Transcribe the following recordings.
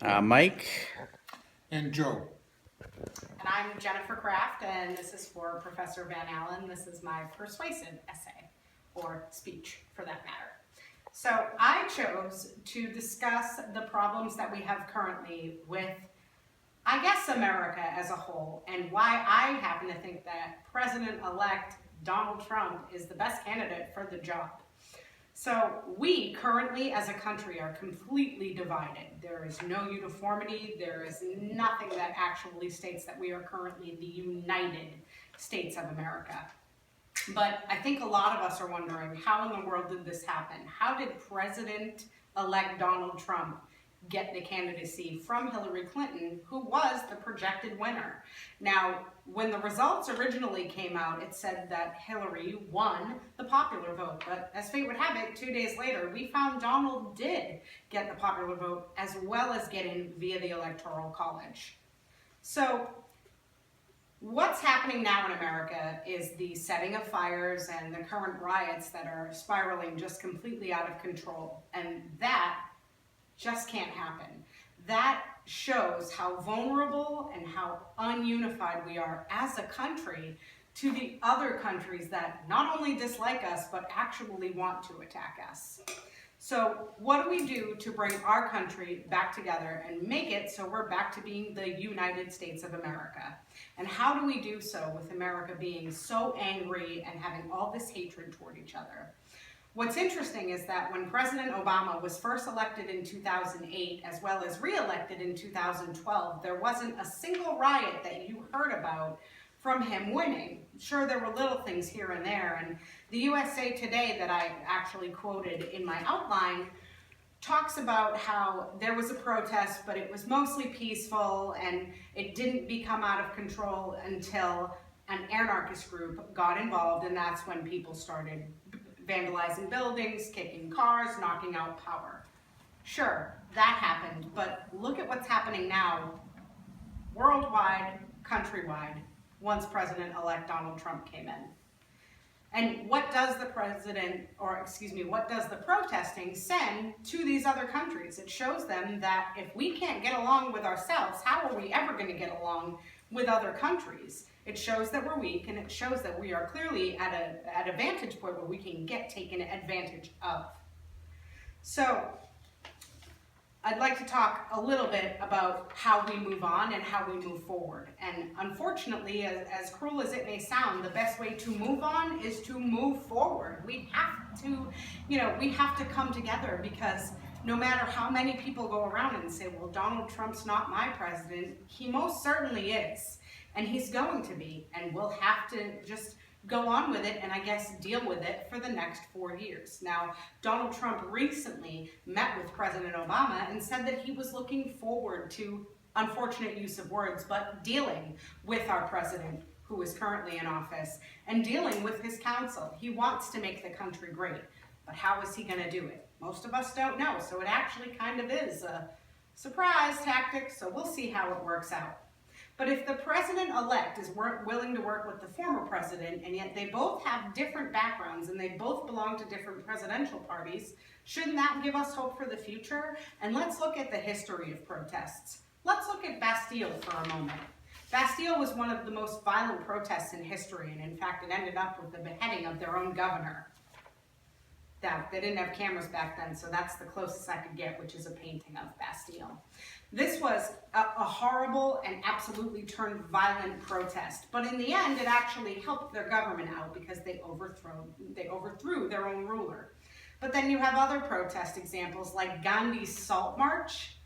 Mike. And Joe. And I'm Jennifer Kraft, and this is for Professor Van Allen. This is my persuasive essay, or speech for that matter. So I chose to discuss the problems that we have currently with, I guess, America as a whole, and why I happen to think that President-elect Donald Trump is the best candidate for the job. So we currently as a country are completely divided. There is no uniformity. There is nothing that actually states that we are currently the United States of America. But I think a lot of us are wondering, how in the world did this happen? How did President-elect Donald Trump get the candidacy from Hillary Clinton, who was the projected winner? Now, when the results originally came out, it said that Hillary won the popular vote, but as fate would have it, 2 days later, we found Donald did get the popular vote as well as get in via the Electoral College. So what's happening now in America is the setting of fires and the current riots that are spiraling just completely out of control, and that just can't happen. That shows how vulnerable and how ununified we are as a country to the other countries that not only dislike us, but actually want to attack us. So what do we do to bring our country back together and make it so we're back to being the United States of America? And how do we do so with America being so angry and having all this hatred toward each other? What's interesting is that when President Obama was first elected in 2008, as well as re-elected in 2012, there wasn't a single riot that you heard about from him winning. Sure, there were little things here and there, and the USA Today that I actually quoted in my outline talks about how there was a protest, but it was mostly peaceful, and it didn't become out of control until an anarchist group got involved, and that's when people started vandalizing buildings, kicking cars, knocking out power. Sure, that happened, but look at what's happening now, worldwide, countrywide, once President-elect Donald Trump came in. And what does the protesting send to these other countries? It shows them that if we can't get along with ourselves, how are we ever going to get along with other countries? It shows that we're weak, and it shows that we are clearly at a vantage point where we can get taken advantage of. So I'd like to talk a little bit about how we move on and how we move forward. And unfortunately, as cruel as it may sound, the best way to move on is to move forward. We have to come together, because no matter how many people go around and say, well, Donald Trump's not my president, he most certainly is. And he's going to be, and we'll have to just go on with it and I guess deal with it for the next 4 years. Now, Donald Trump recently met with President Obama and said that he was looking forward to, unfortunate use of words, but dealing with our president who is currently in office and dealing with his council. He wants to make the country great, but how is he going to do it? Most of us don't know, so it actually kind of is a surprise tactic, so we'll see how it works out. But if the president-elect is willing to work with the former president, and yet they both have different backgrounds and they both belong to different presidential parties, shouldn't that give us hope for the future? And let's look at the history of protests. Let's look at Bastille for a moment. Bastille was one of the most violent protests in history, and in fact it ended up with the beheading of their own governor. They didn't have cameras back then, so that's the closest I could get, which is a painting of Bastille. This was a horrible and absolutely turned violent protest, but in the end, it actually helped their government out because they overthrew their own ruler. But then you have other protest examples like Gandhi's Salt March.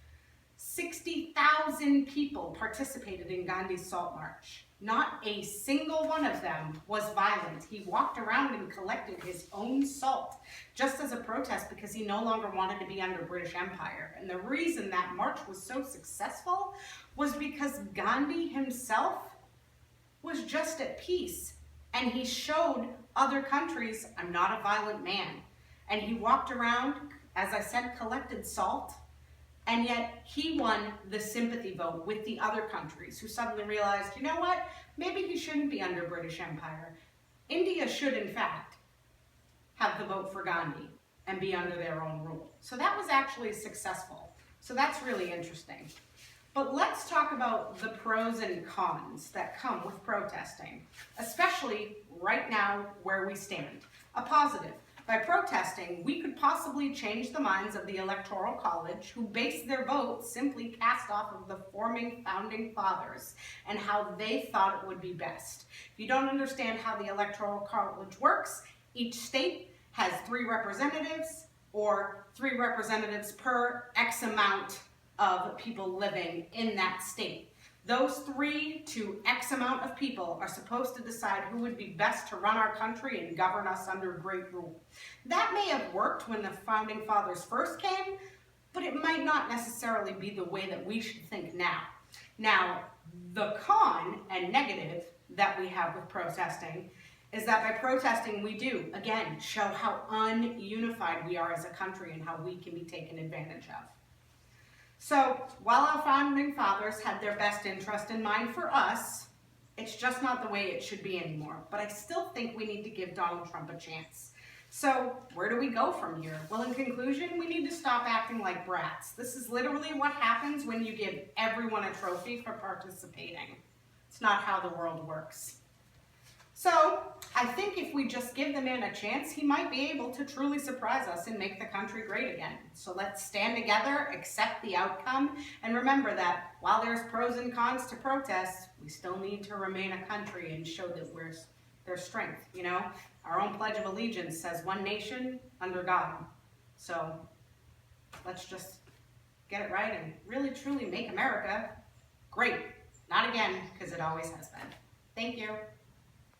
60,000 people participated in Gandhi's Salt March. Not a single one of them was violent. He walked around and collected his own salt just as a protest because he no longer wanted to be under British Empire. And the reason that march was so successful was because Gandhi himself was just at peace. And he showed other countries, I'm not a violent man. And he walked around, as I said, collected salt. And yet he won the sympathy vote with the other countries who suddenly realized, you know what, maybe he shouldn't be under British Empire. India should, in fact, have the vote for Gandhi and be under their own rule. So that was actually successful. So that's really interesting. But let's talk about the pros and cons that come with protesting, especially right now where we stand. A positive. By protesting, we could possibly change the minds of the Electoral College, who based their vote simply cast off of the founding fathers and how they thought it would be best. If you don't understand how the Electoral College works, each state has 3 representatives, or 3 representatives per X amount of people living in that state. Those 3 to X amount of people are supposed to decide who would be best to run our country and govern us under great rule. That may have worked when the founding fathers first came, but it might not necessarily be the way that we should think now. Now, the con and negative that we have with protesting is that by protesting we do, again, show how ununified we are as a country and how we can be taken advantage of. So, while our founding fathers had their best interest in mind for us, it's just not the way it should be anymore. But I still think we need to give Donald Trump a chance. So, where do we go from here? Well, in conclusion, we need to stop acting like brats. This is literally what happens when you give everyone a trophy for participating. It's not how the world works. So, I think if we just give the man a chance, he might be able to truly surprise us and make the country great again. So let's stand together, accept the outcome, and remember that while there's pros and cons to protest, we still need to remain a country and show that there's strength, you know? Our own Pledge of Allegiance says one nation under God. So let's just get it right and really truly make America great. Not again, because it always has been. Thank you.